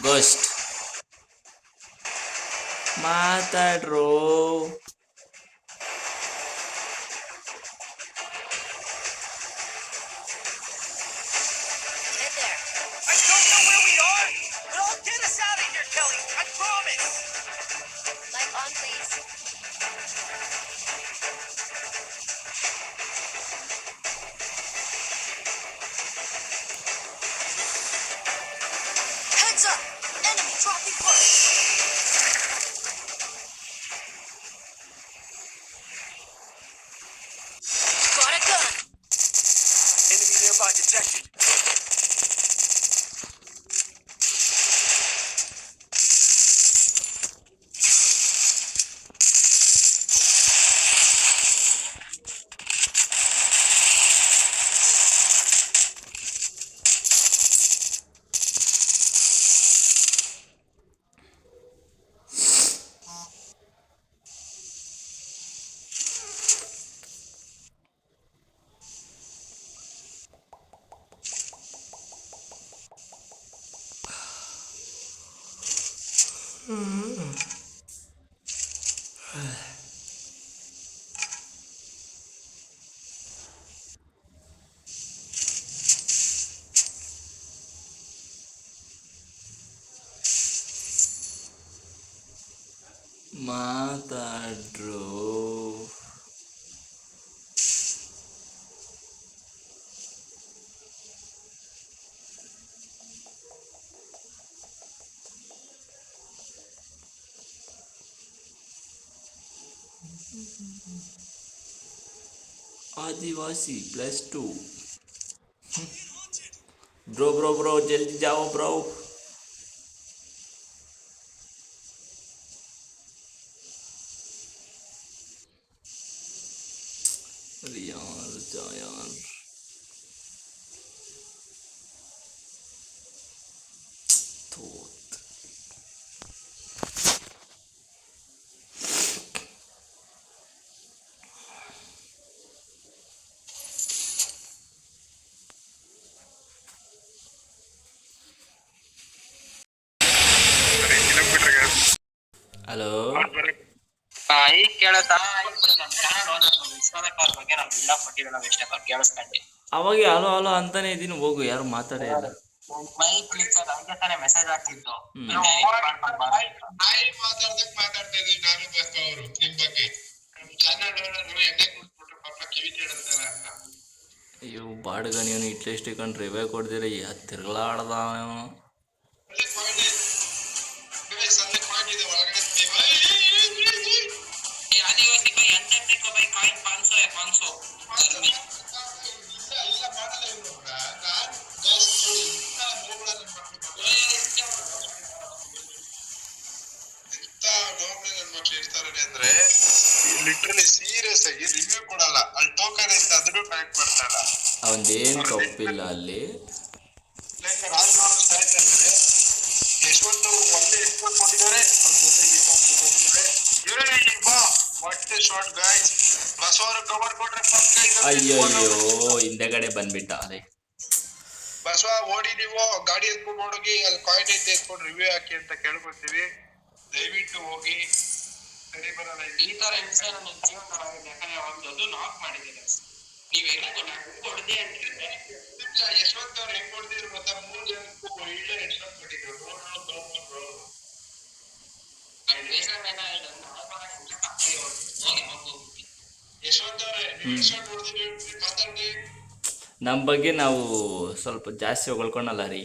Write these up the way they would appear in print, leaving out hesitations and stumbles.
Ghost ಮಾತಾಡ್ರೋ. ಮಾತಾಡ್ರು. आदिवासी +2 bro जल्दी जाओ bro. अरे यार जा यार. ಹಲೋ ಈಗ ಕೇಳತ್ತಾ? ಬಗ್ಗೆ ನಾವು ಇಲ್ಲ ಕೊಟ್ಟಿಲ್ಲ, ನಾವು ಎಷ್ಟೇ ಕೇಳಿಸ್ಕೊಂಡೆ. ಅವಾಗ ಹಲೋ ಹಲೋ ಅಂತಾನೆ ಇದೀನಿ, ಹೋಗು, ಯಾರು ಮಾತಾಡೇ ಇಲ್ಲ. ಮೈಕ್ ಹಂಗೆ ತಾನೇ ಮೆಸೇಜ್ ಹಾಕ್ತಿದ್ದು. ಅಯ್ಯೋ ಬಾಡ್ಗನಿ ಅವನು ಇಟ್ಲೆಷ್ಟು ಕಂಡು ರಿವೇ ಕೊಡ್ದಿರ ತಿರ್ಗಳಾಡ್ದ ಅವನು. ಅಂದ್ರೆ ಲಿಟ್ರಲಿ ಸೀರಿಯಸ್ ಆಗಿ ರಿವ್ಯೂ ಕೊಡಲ್ಲ. ಅಲ್ಲಿ ಟೋಕನ್ ಐತೆ ಅದನ್ನು ಕನೆಕ್ಟ್ ಮಾಡ್ತಾರ. ಅವನ್ದೇನು ತಪ್ಪಿಲ್ಲ ಅಲ್ಲಿ. ಯಶವಂತ್ ಒಳ್ಳೆ ಎಕ್ಸ್ಪೋರ್ಟ್ ಕೊಟ್ಟಿದ್ದಾರೆ. ಶಾರ್ಟ್ ಗಾಯ್ಸ್ ಬಸವರು ಕವರ್ ಕೊಟ್ರೆ ಅಯ್ಯೋ ಹಿಂದೆಗಡೆ ಬಂದ್ಬಿಟ್ಟ. ಅದೇ ಬಸವ ಓಡಿ ನೀವು ಗಾಡಿ ಎತ್ಕೊಂಡು ಹೋಗಿ ಅಲ್ಲಿ ಕಾಯಿನ್ ಐತೆ ಎತ್ಕೊಂಡು ರಿವ್ಯೂ ಹಾಕಿ ಅಂತ ಕೇಳ್ಕೊತೀವಿ. ದಯವಿಟ್ಟು ಹೋಗಿ ಸರಿ ಬರಲ್ಲ. ಈ ತರ ಹಿಂಸೆ ನನ್ನ ಜೀವನ ಯಾಕಂದ್ರೆ ಒಂದು ನಾಕ್ ಮಾಡಿದ್ದೀನಿ. ನೀವ್ ಹೆಂಗ್ ಕೊಡದೆ ಅಂದ್ರೆ ಯಶವಂತ್ ಅವ್ರು ಹೆಂಗ್ ಕೊಡ್ತಿದ್ರು ಗೊತ್ತಾ? 3 ಜನಕ್ಕೂ ಒಳ್ಳೆ ಹೆಡ್ಶಾಟ್ ಕೊಟ್ಟಿದ್ರು. ಯಶವಂತ್ ಅವ್ರೆ ಹೆಡ್ಶಾಟ್ ಹೊಡೆದಿದ್ರು, ಮಾತಾಡಿ. ನಮ್ಮ ಬಗ್ಗೆ ನಾವು ಸ್ವಲ್ಪ ಜಾಸ್ತಿ ಹೊಗಳ್ಕೊಳಲ್ಲ ರೀ.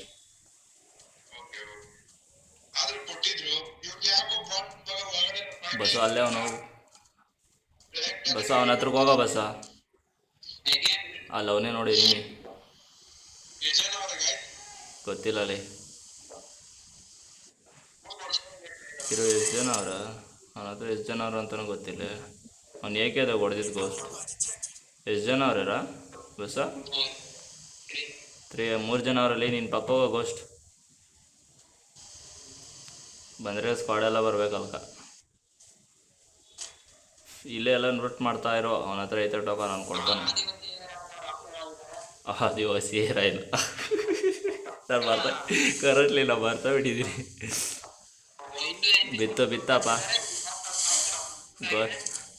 ಬಸ್ಸು ಅಲ್ಲೇ ಅವನು. ಬಸ್ಸು ಅವನ ಹತ್ರಕ್ಕೆ ಹೋಗೋ. ಬಸ್ಸ ಅಲ್ಲ ಅವನೇ ನೋಡಿ ನಿಮಗೆ ಗೊತ್ತಿಲ್ಲ ಅಲ್ಲಿ ಇರೋ ಎಷ್ಟು ಜನ ಅವ್ರ. ಅವನ ಹತ್ರ ಎಷ್ಟು ಜನ ಅವ್ರ ಅಂತಲೂ ಗೊತ್ತಿಲ್ಲ. ಅವ್ನು ಏಕೆ ಅದಾಗ ಹೊಡೆದಿದ್ದು ಗೋಸ್ಟ್. ಎಷ್ಟು ಜನ ಅವ್ರ ಬಸ್ಸ? 3 ಜನ ಅವರಲ್ಲಿ. ನಿನ್ನ ಪಕ್ಕ ಹೋಗೋ ಗೋಸ್ಟ್. ಬಂದರೆ ಸ್ಕ್ವಾಡೆಲ್ಲ ಬರ್ಬೇಕಲ್ಕ. ಇಲ್ಲೇ ಎಲ್ಲ ರೂಟ್ ಮಾಡ್ತಾ ಇರೋ. ಅವನ ಹತ್ರ ಐತೆ ಟೋಕನ್ ಅವ್ನು ಕೊಡ್ತಾನೆ. ಆದಿವಾಸಿ ಇಲ್ಲ ನಾನು ಬರ್ತಾ ಕರೆಕ್ಟ್ಲಿ ನಾವು ಬರ್ತಾ ಬಿಟ್ಟಿದ್ದೀನಿ. ಬಿತ್ತಪ್ಪ ಗೋ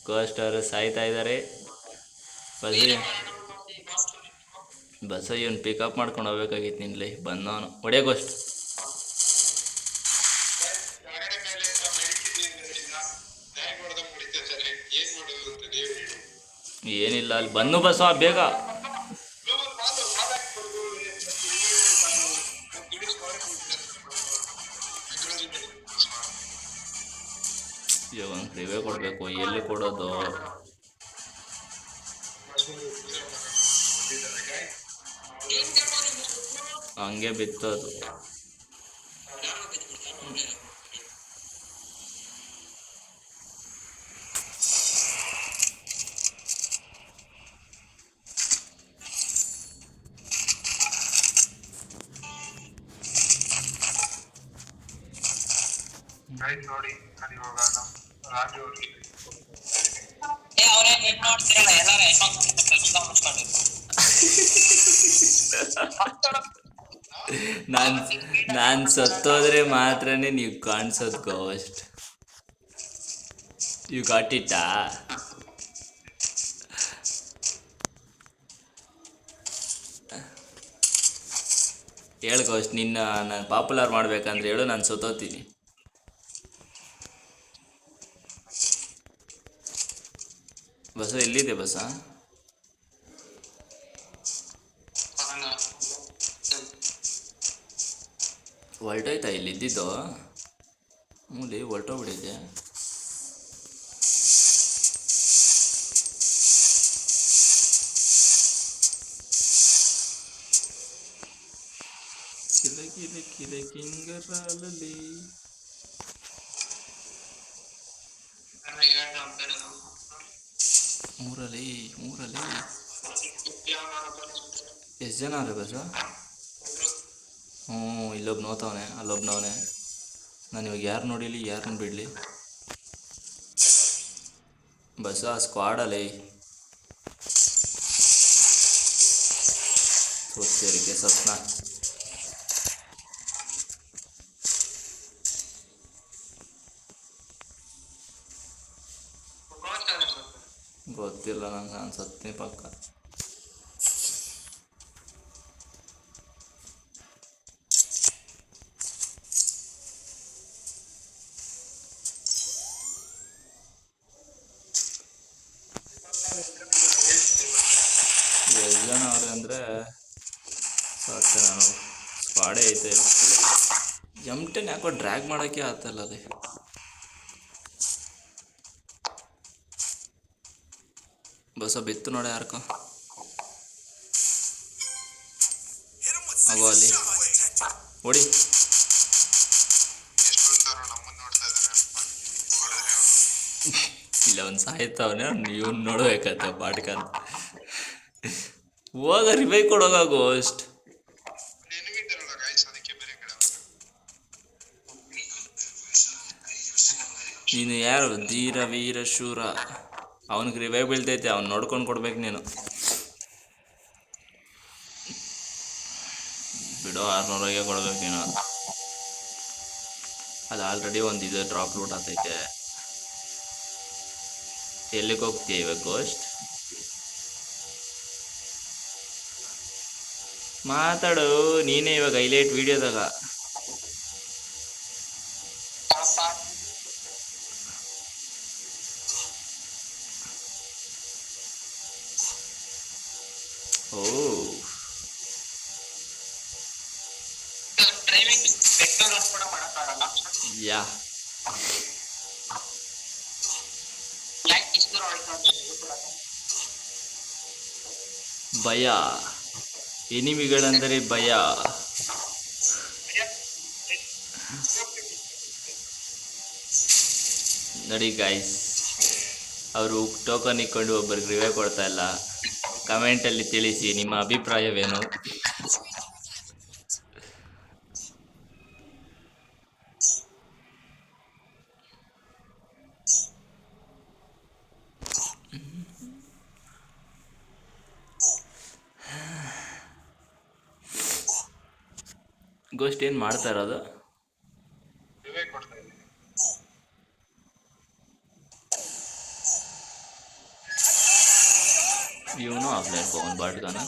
ಗೋಸ್ಟ್ ಅವರು ಸಾಯ್ತಾ ಇದ್ದಾರೆ. ಬಸ್ಸ ಇವನು ಪಿಕಪ್ ಮಾಡ್ಕೊಂಡು ಹೋಗ್ಬೇಕಾಗಿತ್ತು ನಿನ್ಲಿ ಬಂದವನು ಹೊಡಿಯೋ ಗೋಸ್ಟ್. ಕೆಳಗಡೆ ಮೇಲೆ ಎಲ್ಲ ಮೆಡಿಕಿದ್ರಿಂದ ಬ್ಯಾಗ್ ಹೊಡೆದಂಗೆ ಹೊಡಿತಾ ಇದ್ದಾರೆ. ಏನ್ ಮಾಡೋದು ಅಂತ ನೀವು ಹೇಳಿ. ಏನಿಲ್ಲ ಅಲ್ಲಿ ಬಂದು ಬಸ್ಸ ಬೇಗ. ಇವಾಗ ರಿವ್ಯೂ ಕೊಡಬೇಕು, ಎಲ್ಲಿ ಕೊಡೋದು? ಹಂಗೆ ಬಿತ್ತೋದು. ನೋಡಿ ನಾನು ಇವಾಗ ರಾಜು ಅವ್ರಿಗೆ ನೋಡ್ತಿರಲ್ಲ ಎಲ್ಲಾರು ಎಷ್ಟೊಂದು ಮುಚ್ಕೊಂಡಿದ್ರು. ನಾನು ಸತ್ತೋದ್ರೆ ಮಾತ್ರನೇ ನೀವು ಕಾಣಿಸೋದು ಗೋಸ್ಟ್. ಯು ಗಾಟ್ ಇಟ್ಟಾ? ಹೇಳು ಗೋಸ್ಟ್, ನಿನ್ನ ನಾನು ಪಾಪ್ಯುಲರ್ ಮಾಡ್ಬೇಕಂದ್ರೆ ಹೇಳು, ನಾನು ಸತ್ತೋತೀನಿ. ಬಸ್ಸ ಎಲ್ಲಿದೆ ಬಸ್ಸ? ಹೊಲ್ಟೋಯ್ತಾ ಇಲ್ಲಿ ಇದ್ದಿದ್ದು? ಮೂಲಿ ಹೊಲ್ಟೋಗ್ಬಿಟ್ಟಿದೆ. ಕಿಲ ಕಿಲ ಕಿಲ ಕಿಂಗರಾಲಲ್ಲಿ ಮೂರಲ್ಲಿ ಎಷ್ಟು ಜನ ಅವ್ರೆ ಬಸ್ಸ? ಇಲ್ಲೊಬ್ಬ ನೋತವನೆ, ಅಲ್ಲೊಬ್ನವನೆ. ನಾನು ಇವಾಗ ಯಾರು ನೋಡಿಲಿ, ಯಾರನ್ನ ಬಿಡಲಿ? ಬಸ್ಸ ಸ್ಕ್ವಾಡಲ್ಲಿ ಸೋತೇರಿಕೆ ಸತ್ನ. ಗೊತ್ತಿಲ್ಲ ನಂಗೆ, ನಾನು ಸತ್ನಿ ಪಕ್ಕ. ಎಷ್ಟು ಜನ ಅವ್ರೆ ಅಂದರೆ ಸಾಕು, ನಾನು ಸ್ಕ್ವಾಡೇ ಐತೆ. M10 ಯಾಕೋ ಡ್ರ್ಯಾಗ್ ಮಾಡೋಕ್ಕೆ ಆಗ್ತಾಯಿಲ್ಲ ಅದೇ. ಬಸ್ಸ ಬಿತ್ತು ನೋಡಿ ಯಾರ್ಕೋ ಆಗೋ ಅಲ್ಲಿ ಓಡಿ. ಇಲ್ಲ ಒಂದು ಸಾಯ್ತವನೇ, ಇವನು ನೋಡ್ಬೇಕಂತ ಬಾಟ್ಕಂತ. ಹೋಗ ರಿವೈ ಕೊಡೋಗ ಗೋಸ್ಟ್. ನೀನು ಯಾರು? ಧೀರ ವೀರ ಶೂರ. ಅವನಿಗೆ ರಿವೈವ್ ಬೀಳ್ತೈತೆ, ಅವ್ನು ನೋಡ್ಕೊಂಡು ಕೊಡ್ಬೇಕು ನೀನು. ಬಿಡೋ 600 ಕೊಡ್ಬೇಕು ನೀನು. ಅದು ಆಲ್ರೆಡಿ ಒಂದು ಇದು ಡ್ರಾಪ್ ಲೂಟ್ ಆಗ್ತೈತೆ. ಎಲ್ಲಿಗೆ ಹೋಗ್ತೀಯ ಇವಾಗ ಗೋಸ್ಟ್? ಮಾತಾಡು ನೀನೇ ಇವಾಗ ಹೈಲೈಟ್ ವಿಡಿಯೋದಾಗ. ಓ ಯಾ ಭಯ, ಎನಿಮಿಗಳಂದರೆ ಭಯ. ನೋಡಿ ಗಾಯ್ಸ್, ಅವರು ಟೋಕನ್ ಇಕ್ಕೊಂಡು ಒಬ್ಬರಿಗೆ ರಿವೈವ್ ಕೊಡ್ತಾ ಇಲ್ಲ. ಕಮೆಂಟಲ್ಲಿ ತಿಳಿಸಿ ನಿಮ್ಮ ಅಭಿಪ್ರಾಯವೇನು. ಗೋಸ್ಟ್ ಏನು ಮಾಡ್ತಾ ಇರೋದು? ರಿವೇ ಕೊಡ್ತಾ ಇದ್ದೀನಿ. ಇವನು ಆಫ್ಲೈನ್ ಹೋಗೋನು ಬಾಟ್ಗಾನ.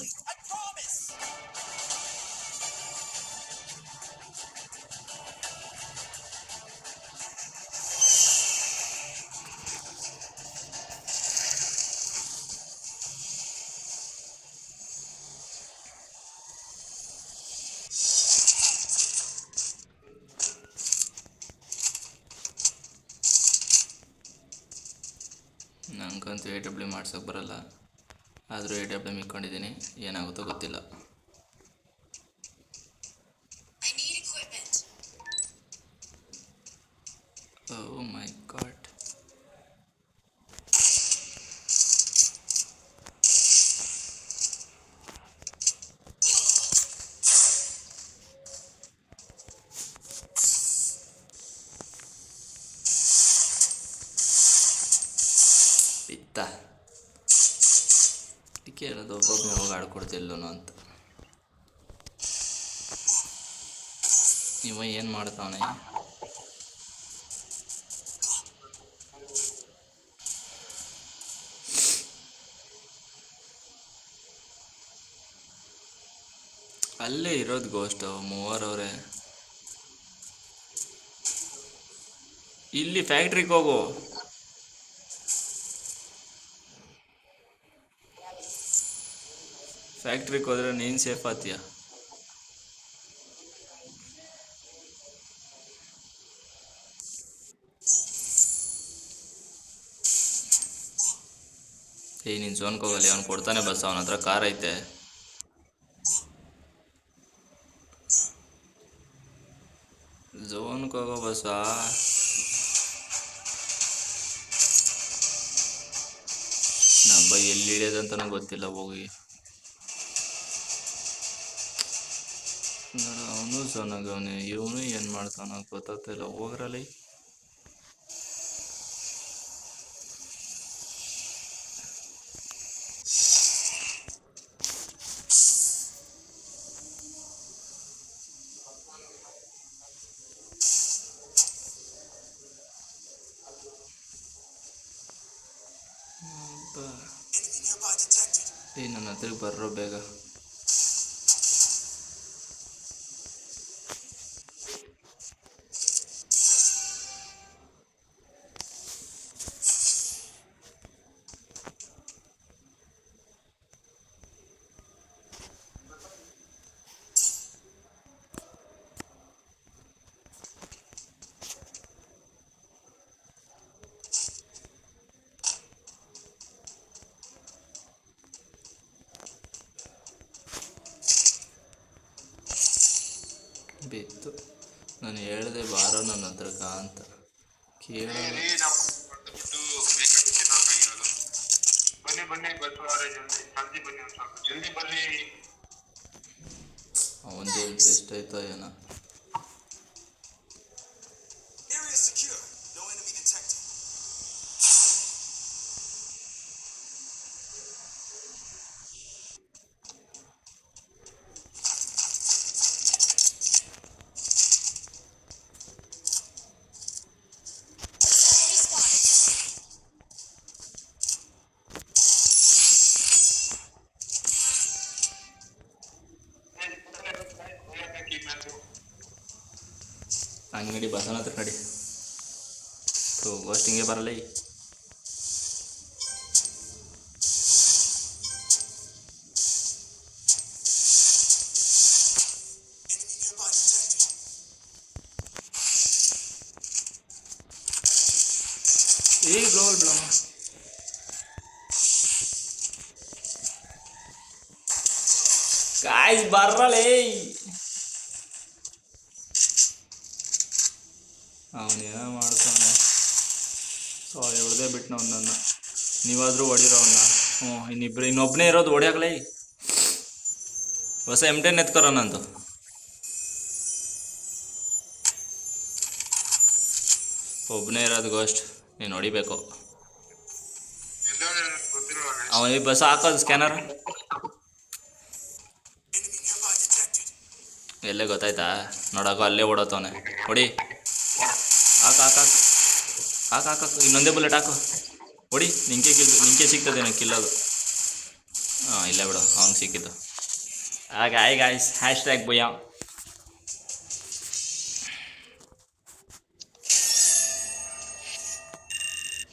ನನಗಂತೂ AW ಮಾಡ್ಸೋಕೆ ಬರಲ್ಲ, ಆದರೂ AW ಇಟ್ಕೊಂಡಿದ್ದೀನಿ, ಏನಾಗುತ್ತೋ ಗೊತ್ತಿಲ್ಲ. ಓ ಮೈ ಗಾಡ್. ಬಿತ್ತ ಕೇಳೋದು ಒಬ್ಬೊಬ್ಬನೇ ಹೋಗಿ ಆಡ್ಕೊಡ್ತಿಲ್ಲನು ಅಂತ. ಇವ ಏನು ಮಾಡ್ತಾವನೆ? ಅಲ್ಲೇ ಇರೋದು ಗೋಸ್ಟ್, ಮೂವರವ್ರೆ. ಇಲ್ಲಿ ಫ್ಯಾಕ್ಟ್ರಿಗೆ ಹೋಗು. ಫ್ಯಾಕ್ಟ್ರಿಗೆ ಹೋದ್ರೆ ನೀನು ಸೇಫ್ ಆತೀಯ. ನೀನು ಝೋನ್ಗೆ ಹೋಗಲ್ಲ, ಅವನು ಕೊಡ್ತಾನೆ ಬಸ್, ಅವನ ಹತ್ರ ಕಾರ್ ಐತೆ. ಝೋನ್ಗೆ ಹೋಗೋ ಬಸ್ಸಾ? ನಮ್ಮ ಎಲ್ಲಿ ಹಿಡಿಯೋದಂತನೂ ಗೊತ್ತಿಲ್ಲ. ಹೋಗಿ ಅವನು ಝೋನಾಗವನೆ, ಇವನು ಏನು ಮಾಡ್ತಾನೋ ಗೊತ್ತಾಗ್ತಿಲ್ಲ. ಹೋಗ್ರಲ್ಲಿ ನನ್ನ ಹತ್ರಕ್ಕೆ ಬರ್ರೋ ಬೇಗ. ಬಿತ್ತು. ನಾನು ಹೇಳಿದೆ ಬಾರೋ ನನ್ನ ಹತ್ರಕ್ಕ ಅಂತ, ಕೇಳ. ಬನ್ನಿ ಬನ್ನಿ ಬಸವರಾಜ್, ಜಲ್ದಿ ಬನ್ನಿ, ಒಂದು ಸ್ವಲ್ಪ ಜಲ್ದಿ ಬರ್ರಿ. ಅವನ ಜಲ್ದಿ ಎಷ್ಟಾಯ್ತೋ ಏನೋ. ಹಂಗೆ ನಡಿ, ಬಸವನ ಹತ್ರ ನಡಿ. ಗೋಸ್ಟ್ ಹಿಂಗೆ ಬರಲ್ಲ. ಈ ಗ್ಲೋಬಲ್ ಬ್ಲಮ್ ಗಾಯ್ಸ್ ಬರ್ರಲೇ. ಅವನೇನೋ ಮಾಡ್ತಾನೆ. ಸೊ ಹೊಡೆದೇ ಬಿಟ್ಟು ಅವನನ್ನು. ನೀವಾದರೂ ಹೊಡಿರೋ ಅವನ್ನ. ಇನ್ನೊಬ್ಬನೇ ಇರೋದು, ಹೊಡಿಯಾಗಲೇ. ಹೊಸ M10 ಎತ್ಕೊರೋ ನಂದು. ಒಬ್ಬನೇ ಇರೋದು ಗೋಸ್ಟ್, ನೀನು ಹೊಡಿಬೇಕು. ಅವನಿಗೆ ಬಸ್ ಹಾಕೋದು ಸ್ಕ್ಯಾನರ್. ಎಲ್ಲೇ ಗೊತ್ತಾಯ್ತಾ? ನೋಡಾಕೋ ಅಲ್ಲೇ ಓಡೋತವನೆ. ಹೊಡಿ, ಹಾಕು ಹಾಕು ಹಾಕು ಹಾಕು ಹಾಕು ಹಾಕು, ಇನ್ನೊಂದೇ ಬುಲೆಟ್ ಹಾಕು. ಹೊಡಿ, ನಿಂಗೆ ಸಿಗ್ತದೇನೋ ಕಿಲ್ಲೋದು. ಹಾಂ, ಇಲ್ಲ ಬಿಡು, ಅವ್ನಿಗೆ ಸಿಕ್ಕಿದ್ದು. ಹಾಗೆ ಗಾಯ್ಸ್, #ಭುಯ್ಯ